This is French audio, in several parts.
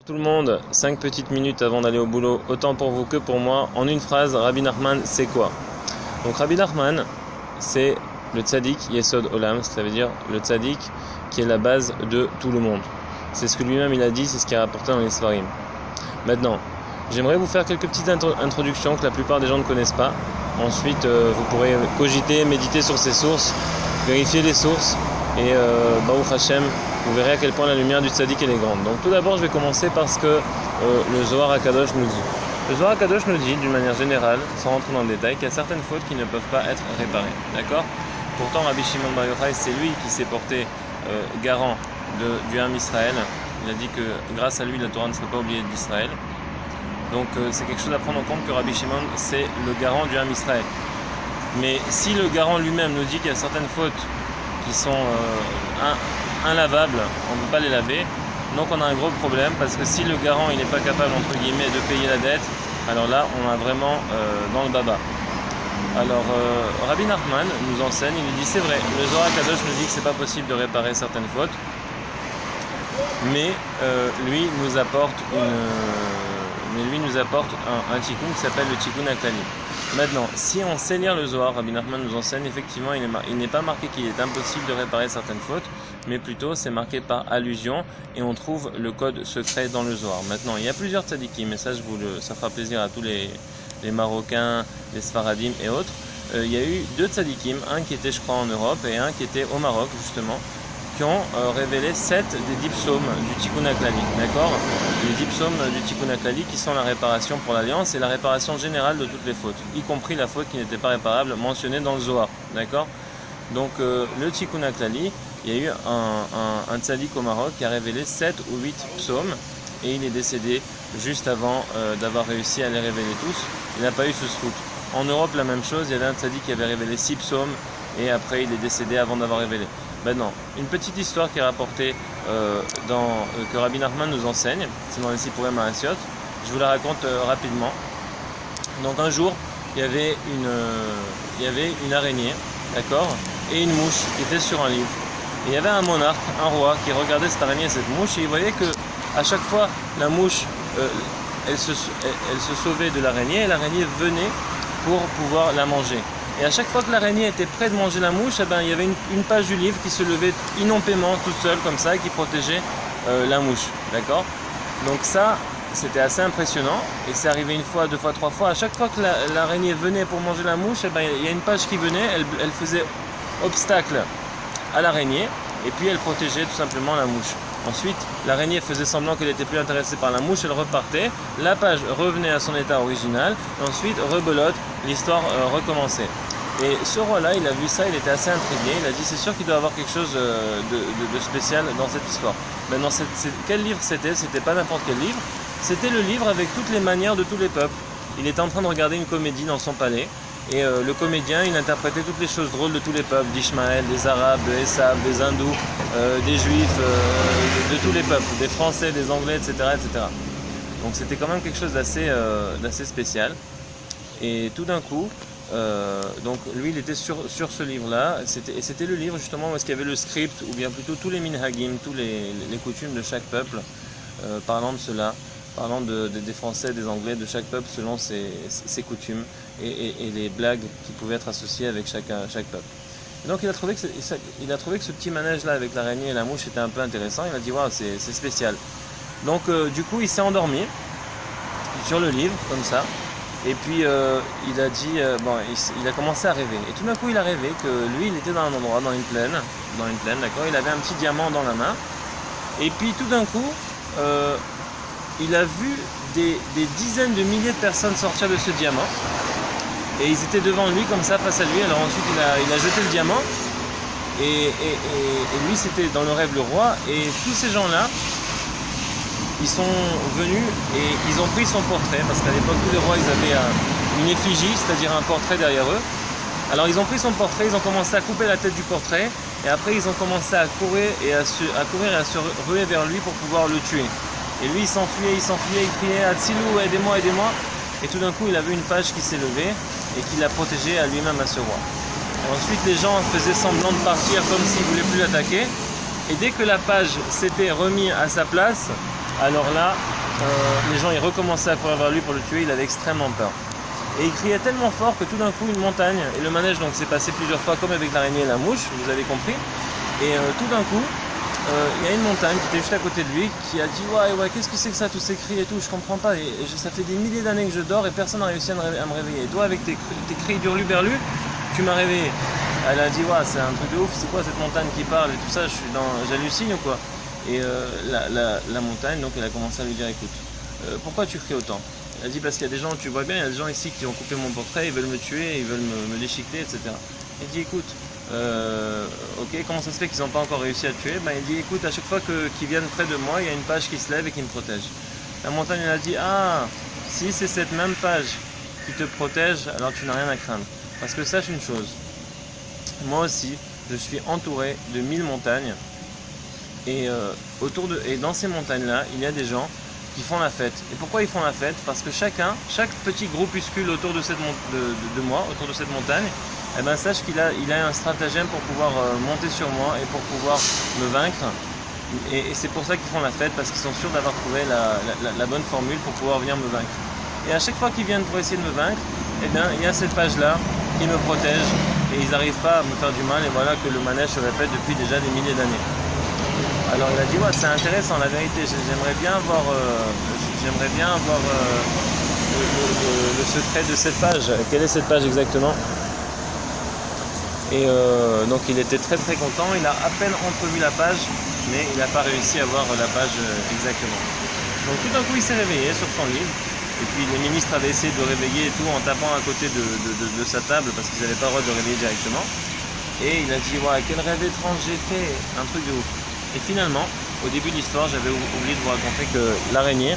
Tout le monde, 5 petites minutes avant d'aller au boulot, autant pour vous que pour moi. En une phrase, Rabbi Nachman, c'est quoi? Donc Rabbi Nachman, c'est le tzaddik Yesod Olam, ça veut dire le tzaddik qui est la base de tout le monde. C'est ce que lui-même il a dit, c'est ce qui est rapporté dans les Sfarim. Maintenant, j'aimerais vous faire quelques petites introductions que la plupart des gens ne connaissent pas. Ensuite, vous pourrez cogiter, méditer sur ces sources, vérifier les sources et Baruch Hashem, vous verrez à quel point la lumière du tzaddik elle est grande. Donc tout d'abord, je vais commencer par ce que le Zohar HaKadosh nous dit. Le Zohar HaKadosh nous dit, d'une manière générale, sans rentrer dans le détail, qu'il y a certaines fautes qui ne peuvent pas être réparées. D'accord? Pourtant, Rabbi Shimon Bar Yochai, c'est lui qui s'est porté garant du Ham Israël. Il a dit que grâce à lui, la Torah ne serait pas oubliée d'Israël. Donc c'est quelque chose à prendre en compte que Rabbi Shimon, c'est le garant du Ham Israël. Mais si le garant lui-même nous dit qu'il y a certaines fautes qui sont inlavables, on ne peut pas les laver, donc on a un gros problème, parce que si le garant il n'est pas capable entre guillemets de payer la dette, alors là on a vraiment dans le baba. Alors Rabbi Nachman nous enseigne, il nous dit c'est vrai, le Zohar HaKadosh nous dit que c'est pas possible de réparer certaines fautes, mais lui nous apporte un tikkun qui s'appelle le tikkun HaKlali. Maintenant, si on sait lire le Zohar, Rabbi Nachman nous enseigne effectivement, il n'est pas marqué qu'il est impossible de réparer certaines fautes, mais plutôt c'est marqué par allusion et on trouve le code secret dans le Zohar. Maintenant, il y a plusieurs tzadikim, et ça, ça fera plaisir à tous les Marocains, les Sfaradim et autres. Il y a eu deux tzadikim, un qui était je crois en Europe et un qui était au Maroc justement, qui ont révélé 7 des 10 psaumes du Tikkun HaKlali, d'accord? Les 10 psaumes du Tikkun HaKlali qui sont la réparation pour l'alliance et la réparation générale de toutes les fautes, y compris la faute qui n'était pas réparable mentionnée dans le Zohar, d'accord? Donc le Tikkun HaKlali, il y a eu un tzaddik au Maroc qui a révélé 7 ou 8 psaumes et il est décédé juste avant d'avoir réussi à les révéler tous. Il n'a pas eu ce scoop. En Europe, la même chose, il y avait un tzaddik qui avait révélé 6 psaumes et après il est décédé avant d'avoir révélé. Maintenant, une petite histoire qui est rapportée que Rabbi Nachman nous enseigne, c'est dans les Sipurim Ma'asiot. Je vous la raconte rapidement. Donc un jour, il y avait une araignée, d'accord, et une mouche qui était sur un livre. Et il y avait un monarque, un roi, qui regardait cette araignée et cette mouche, et il voyait que à chaque fois la mouche, elle se sauvait de l'araignée, et l'araignée venait pour pouvoir la manger. Et à chaque fois que l'araignée était près de manger la mouche, il y avait une page du livre qui se levait inompément toute seule comme ça et qui protégeait la mouche, d'accord? Donc ça, c'était assez impressionnant et c'est arrivé une fois, deux fois, trois fois. À chaque fois que l'araignée venait pour manger la mouche, il y a une page qui venait, elle faisait obstacle à l'araignée et puis elle protégeait tout simplement la mouche. Ensuite, l'araignée faisait semblant qu'elle était plus intéressée par la mouche, elle repartait, la page revenait à son état original, et ensuite, rebelote, l'histoire recommençait. Et ce roi-là, il a vu ça, il était assez intrigué, il a dit c'est sûr qu'il doit y avoir quelque chose de spécial dans cette histoire. Maintenant, quel livre c'était? C'était pas n'importe quel livre, c'était le livre avec toutes les manières de tous les peuples. Il était en train de regarder une comédie dans son palais, et le comédien, il interprétait toutes les choses drôles de tous les peuples, d'Ishmaël, des Arabes, de Esav, des Hindous, des Juifs, de tous les peuples, des Français, des Anglais, etc. etc. Donc c'était quand même quelque chose d'assez spécial. Et tout d'un coup, donc lui il était sur ce livre-là, et c'était le livre justement où est-ce qu'il y avait le script, ou bien plutôt tous les minhagim, tous les coutumes de chaque peuple, parlant de cela. Parlant des Français, des Anglais, de chaque peuple selon ses coutumes et les blagues qui pouvaient être associées avec chaque peuple. Et donc il a trouvé que ce petit manège-là avec l'araignée et la mouche était un peu intéressant. Il a dit waouh, c'est spécial. Donc du coup il s'est endormi sur le livre comme ça. Et puis il a dit il a commencé à rêver. Et tout d'un coup il a rêvé que lui il était dans un endroit, dans une plaine, d'accord. Il avait un petit diamant dans la main. Et puis tout d'un coup il a vu des dizaines de milliers de personnes sortir de ce diamant et ils étaient devant lui comme ça face à lui. Alors ensuite il a jeté le diamant et lui c'était dans le rêve le roi, et tous ces gens là ils sont venus et ils ont pris son portrait, parce qu'à l'époque tous les rois ils avaient une effigie, c'est-à-dire un portrait derrière eux. Alors ils ont pris son portrait, ils ont commencé à couper la tête du portrait et après ils ont commencé à courir et à se ruer vers lui pour pouvoir le tuer. Et lui il s'enfuyait, il criait « Atsilou, aidez-moi, aidez-moi » et tout d'un coup il a vu une page qui s'est levée et qui l'a protégé à lui-même, à ce roi. Et ensuite les gens faisaient semblant de partir comme s'ils ne voulaient plus l'attaquer, et dès que la page s'était remise à sa place, alors là les gens ils recommençaient à courir vers lui pour le tuer, il avait extrêmement peur. Et il criait tellement fort que tout d'un coup une montagne, et le manège donc s'est passé plusieurs fois comme avec l'araignée et la mouche, vous avez compris, et tout d'un coup, il y a une montagne qui était juste à côté de lui qui a dit ouais qu'est-ce que c'est que ça, tous ces cris et tout, je comprends pas, ça fait des milliers d'années que je dors et personne n'a réussi à me réveiller, et toi avec tes cris d'hurluberlu, tu m'as réveillé. Elle a dit c'est un truc de ouf, c'est quoi cette montagne qui parle et tout ça, j'hallucine ou quoi? Et la montagne, donc elle a commencé à lui dire écoute, pourquoi tu cries autant? Elle a dit parce qu'il y a des gens, tu vois bien, il y a des gens ici qui ont coupé mon portrait, ils veulent me tuer, ils veulent me déchiqueter, etc. Elle dit écoute, ok, comment ça se fait qu'ils n'ont pas encore réussi à te tuer? Il dit écoute, à chaque fois qu'ils viennent près de moi, il y a une page qui se lève et qui me protège. La montagne elle a dit si c'est cette même page qui te protège, alors tu n'as rien à craindre. Parce que sache une chose, moi aussi, je suis entouré de 1000 montagnes et dans ces montagnes-là, il y a des gens qui font la fête. Et pourquoi ils font la fête? Parce que chaque petit groupuscule autour de moi, autour de cette montagne, sache qu'il a un stratagème pour pouvoir monter sur moi et pour pouvoir me vaincre. Et c'est pour ça qu'ils font la fête, parce qu'ils sont sûrs d'avoir trouvé la bonne formule pour pouvoir venir me vaincre. Et à chaque fois qu'ils viennent pour essayer de me vaincre, il y a cette page-là qui me protège et ils n'arrivent pas à me faire du mal, et voilà que le manège se répète depuis déjà des milliers d'années. Alors il a dit c'est intéressant, la vérité, j'aimerais bien avoir le secret de cette page. Quelle est cette page exactement? Et donc il était très très content, il a à peine entrevu la page, mais il n'a pas réussi à voir la page exactement. Donc tout d'un coup il s'est réveillé sur son livre, et puis les ministres avaient essayé de le réveiller et tout en tapant à côté de sa table parce qu'ils n'avaient pas le droit de le réveiller directement. Et il a dit quel rêve étrange j'ai fait, un truc de ouf. Et finalement, au début de l'histoire, j'avais oublié de vous raconter que l'araignée,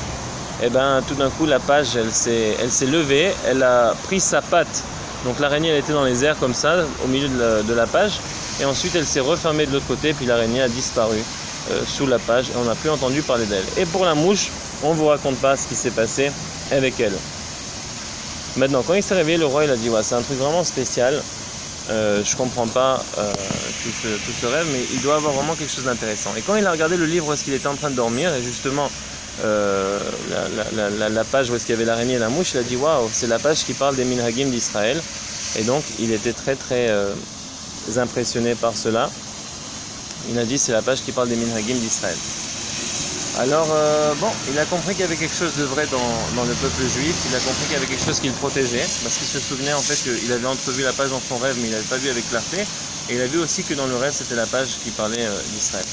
tout d'un coup la page elle s'est levée, elle a pris sa patte. Donc l'araignée elle était dans les airs comme ça, au milieu de la page, et ensuite elle s'est refermée de l'autre côté, puis l'araignée a disparu sous la page, et on n'a plus entendu parler d'elle. Et pour la mouche, on ne vous raconte pas ce qui s'est passé avec elle. Maintenant, quand il s'est réveillé, le roi il a dit c'est un truc vraiment spécial, je comprends pas tout ce rêve, mais il doit avoir vraiment quelque chose d'intéressant. Et quand il a regardé le livre où est-ce qu'il était en train de dormir, et justement la page où est-ce qu'il y avait l'araignée et la mouche, il a dit c'est la page qui parle des minhagim d'Israël. Et donc il était très très impressionné par cela. Il a dit c'est la page qui parle des minhagim d'Israël. Alors il a compris qu'il y avait quelque chose de vrai dans le peuple juif, il a compris qu'il y avait quelque chose qui le protégeait, parce qu'il se souvenait en fait qu'il avait entrevu la page dans son rêve, mais il n'avait pas vu avec clarté, et il a vu aussi que dans le rêve c'était la page qui parlait d'Israël.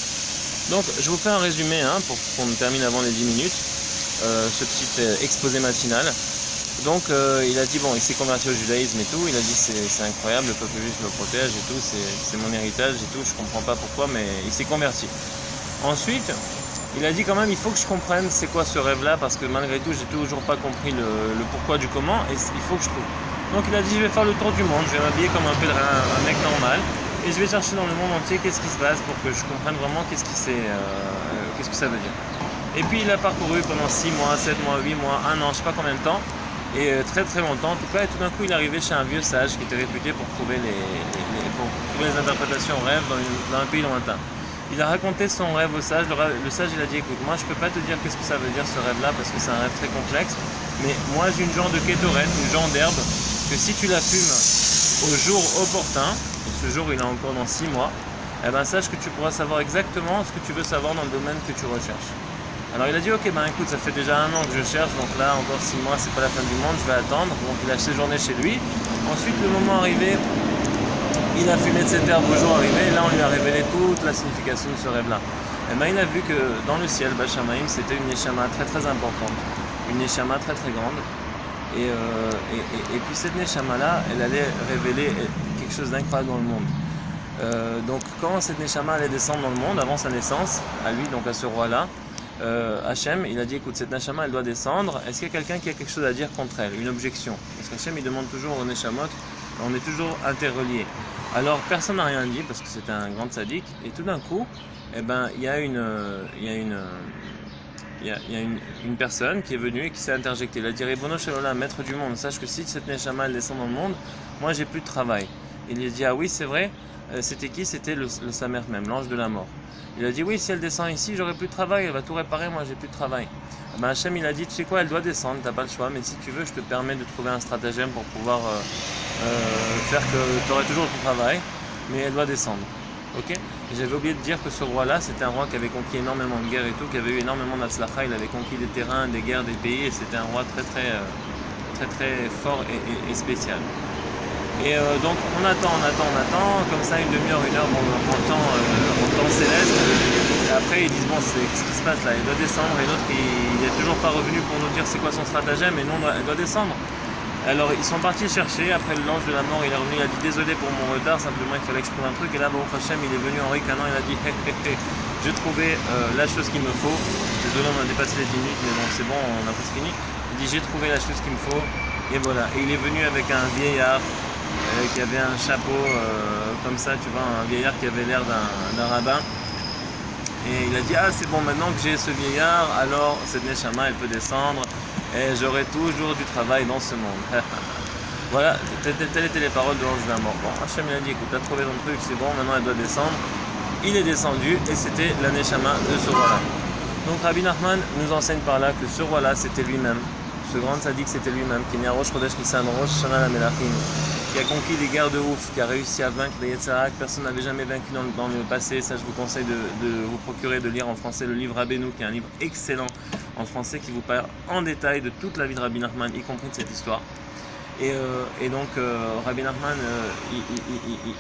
Donc je vous fais un résumé pour qu'on termine avant les 10 minutes, ce petit exposé matinal. Donc il a dit il s'est converti au judaïsme et tout, il a dit c'est incroyable, le peuple juif me protège et tout, c'est mon héritage et tout, je comprends pas pourquoi, mais il s'est converti. Ensuite, il a dit quand même il faut que je comprenne c'est quoi ce rêve-là, parce que malgré tout j'ai toujours pas compris le pourquoi du comment, et il faut que je trouve. Donc il a dit je vais faire le tour du monde, je vais m'habiller comme un pèlerin, un mec normal, et je vais chercher dans le monde entier qu'est-ce qui se passe pour que je comprenne vraiment qu'est-ce que ça veut dire. Et puis il a parcouru pendant 6 mois, 7 mois, 8 mois, 1 an, je sais pas combien de temps, et très très longtemps en tout cas, et tout d'un coup il est arrivé chez un vieux sage qui était réputé pour trouver les interprétations rêves dans un pays lointain. Il a raconté son rêve au sage, le sage il a dit écoute, moi je peux pas te dire qu'est-ce que ça veut dire ce rêve-là parce que c'est un rêve très complexe, mais moi j'ai une genre de kétorette, une genre d'herbe, que si tu la fumes au jour opportun, et ce jour il est encore dans 6 mois, sache que tu pourras savoir exactement ce que tu veux savoir dans le domaine que tu recherches. Alors il a dit ok écoute, ça fait déjà 1 an que je cherche, donc là encore 6 mois c'est pas la fin du monde, je vais attendre. Donc il a séjourné chez lui, ensuite le moment arrivé, il a fumé de cette herbe au jour arrivé, et là on lui a révélé toute la signification de ce rêve-là. Il a vu que dans le ciel, Bashamaïm, c'était une Neshama très très importante, une Neshama très très grande, et puis cette Neshama-là, elle allait révéler quelque chose d'incroyable dans le monde. Donc quand cette Neshama allait descendre dans le monde, avant sa naissance, à lui, donc à ce roi-là, Hachem, il a dit écoute, cette Neshama elle doit descendre, est-ce qu'il y a quelqu'un qui a quelque chose à dire contre elle, une objection? Parce qu'Hachem il demande toujours aux Neshamot, on est toujours interreliés. Alors personne n'a rien dit parce que c'était un grand sadique, et tout d'un coup il y a une personne qui est venue et qui s'est interjectée. Il a dit Ribono Shel Olam, maître du monde, sache que si cette Neshama elle descend dans le monde, moi j'ai plus de travail. Il lui a dit, ah oui, c'est vrai, c'était qui? C'était le Samer même, l'ange de la mort. Il a dit, oui, si elle descend ici, j'aurai plus de travail, elle va tout réparer, moi j'ai plus de travail. Ben, Hachem, il a dit, tu sais quoi, elle doit descendre, t'as pas le choix, mais si tu veux, je te permets de trouver un stratagème pour pouvoir faire que tu aurais toujours le travail, mais elle doit descendre. Ok? J'avais oublié de dire que ce roi-là, c'était un roi qui avait conquis énormément de guerres et tout, qui avait eu énormément d'Atzlacha, il avait conquis des terrains, des guerres, des pays, et c'était un roi très fort et spécial. Et donc on attend, comme ça une demi-heure, une heure, en temps céleste. Et après ils disent bon, c'est ce qui se passe là, il doit descendre, et l'autre il n'est toujours pas revenu pour nous dire c'est quoi son stratagème, et non, elle doit descendre. Alors ils sont partis chercher, après l'ange de la mort il est revenu, il a dit désolé pour mon retard, simplement il fallait que je trouve un truc, et là Baruch Hashem il est venu en ricanant, il a dit j'ai trouvé la chose qu'il me faut, désolé on a dépassé les 10 minutes mais bon c'est bon, on a presque fini, il dit j'ai trouvé la chose qu'il me faut, et voilà, et il est venu avec un vieillard qui avait un chapeau comme ça, tu vois, un vieillard qui avait l'air d'un rabbin, et il a dit ah c'est bon, maintenant que j'ai ce vieillard, alors cette Neshama elle peut descendre, et j'aurai toujours du travail dans ce monde. Voilà, telles étaient les paroles de l'ange de la mort. Bon, Hachem il a dit écoute, t'as trouvé ton truc, c'est bon, maintenant elle doit descendre. Il est descendu et c'était la Neshama de ce roi-là. Donc Rabbi Nachman nous enseigne par là que ce roi-là c'était lui-même. Ce grand sadique c'était lui-même, qui est Rosh Chodesh Nissan, Rosh Shana la Melachim, qui a conquis des guerres de ouf, qui a réussi à vaincre des Yetzirah que personne n'avait jamais vaincu dans le passé. Ça je vous conseille de vous procurer, de lire en français le livre Rabbeinu, qui est un livre excellent en français qui vous parle en détail de toute la vie de Rabbi Nachman, y compris de cette histoire. Et donc Rabbi Nachman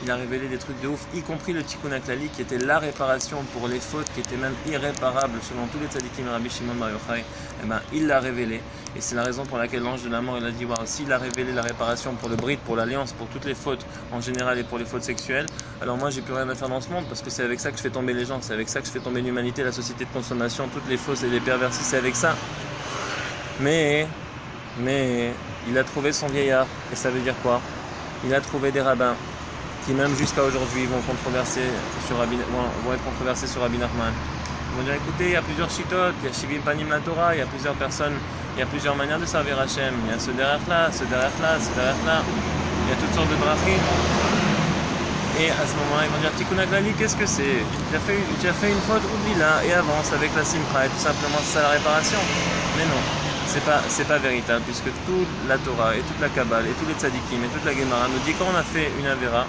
il a révélé des trucs de ouf, y compris le Tikkun HaKlali qui était la réparation pour les fautes qui étaient même irréparables selon tous les tzadikim et Rabbi Shimon Bar Yochai. Et ben il l'a révélé, et c'est la raison pour laquelle l'ange de la mort il a dit wow, s'il a révélé la réparation pour le brit, pour l'alliance, pour toutes les fautes en général et pour les fautes sexuelles, alors moi j'ai plus rien à faire dans ce monde, parce que c'est avec ça que je fais tomber les gens, c'est avec ça que je fais tomber l'humanité, la société de consommation, toutes les fausses et les perversis, c'est avec ça. Mais il a trouvé son vieillard, et ça veut dire quoi? Il a trouvé des rabbins qui même jusqu'à aujourd'hui vont être controversés sur Rabbi Nachman. Ils vont dire écoutez, il y a plusieurs shittot, il y a Shivim Panim la Torah, il y a plusieurs personnes, il y a plusieurs manières de servir Hachem, il y a ce derrière là, il y a toutes sortes de drachim. Et à ce moment-là, ils vont dire Tikkun HaKlali, qu'est-ce que c'est? Tu as fait une faute, oublie-la et avance avec la simcha, et tout simplement c'est ça la réparation. Mais non. C'est pas véritable, puisque toute la Torah et toute la Kabbale et tous les tzadikim et toute la Gemara nous dit quand on a fait une avéra,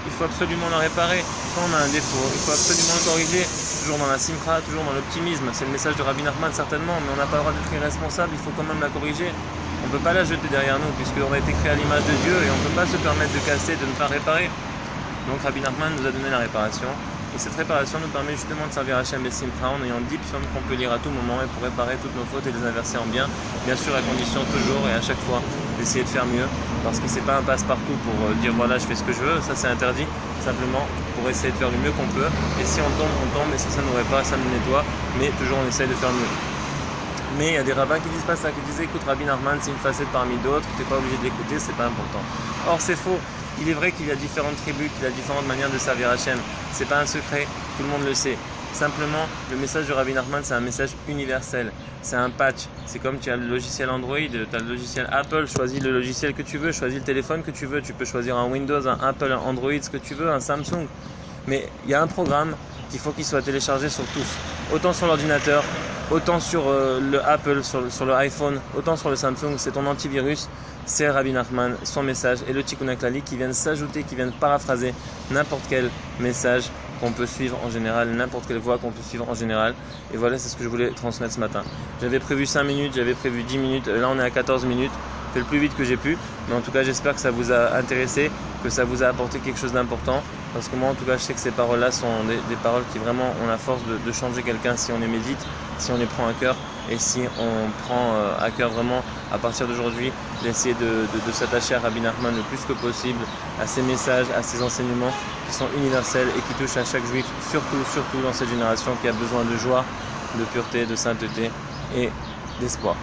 il faut absolument la réparer. Quand on a un défaut, il faut absolument le corriger. Toujours dans la simcha, toujours dans l'optimisme. C'est le message de Rabbi Nachman certainement, mais on n'a pas le droit d'être irresponsable, il faut quand même la corriger. On ne peut pas la jeter derrière nous, puisqu'on a été créé à l'image de Dieu et on ne peut pas se permettre de casser, de ne pas réparer. Donc Rabbi Nachman nous a donné la réparation. Et cette réparation nous permet justement de servir Hachem et Simcha en ayant 10 psaumes qu'on peut lire à tout moment et pour réparer toutes nos fautes et les inverser en bien. Bien sûr à condition toujours et à chaque fois d'essayer de faire mieux, parce que c'est pas un passe-partout pour dire voilà je fais ce que je veux, ça c'est interdit, simplement pour essayer de faire le mieux qu'on peut. Et si on tombe, et ça nous répare, ça nous nettoie, mais toujours on essaye de faire mieux. Mais il y a des rabbins qui disent pas ça, qui disent écoute Rabbi Nachman c'est une facette parmi d'autres, tu n'es pas obligé de l'écouter, c'est pas important. Or c'est faux. Il est vrai qu'il y a différentes tribus, qu'il y a différentes manières de servir Hachem. C'est pas un secret, tout le monde le sait. Simplement, le message de Rabbi Nachman, c'est un message universel. C'est un patch. C'est comme tu as le logiciel Android, tu as le logiciel Apple, choisis le logiciel que tu veux, choisis le téléphone que tu veux. Tu peux choisir un Windows, un Apple, un Android, ce que tu veux, un Samsung. Mais il y a un programme qu'il faut qu'il soit téléchargé sur tous. Autant sur l'ordinateur, autant sur le Apple, sur le iPhone, autant sur le Samsung, c'est ton antivirus, c'est Rabbi Nachman, son message et le Tikkun HaKlali qui viennent s'ajouter, qui viennent paraphraser n'importe quel message qu'on peut suivre en général, n'importe quelle voix qu'on peut suivre en général. Et voilà, c'est ce que je voulais transmettre ce matin. J'avais prévu 5 minutes, j'avais prévu 10 minutes, là on est à 14 minutes. Je fais le plus vite que j'ai pu, mais en tout cas j'espère que ça vous a intéressé, que ça vous a apporté quelque chose d'important, parce que moi en tout cas je sais que ces paroles-là sont des paroles qui vraiment ont la force de changer quelqu'un si on les médite, si on les prend à cœur, et si on prend à cœur vraiment à partir d'aujourd'hui d'essayer de s'attacher à Rabbi Nachman le plus que possible, à ses messages, à ses enseignements qui sont universels et qui touchent à chaque juif, surtout dans cette génération qui a besoin de joie, de pureté, de sainteté et d'espoir.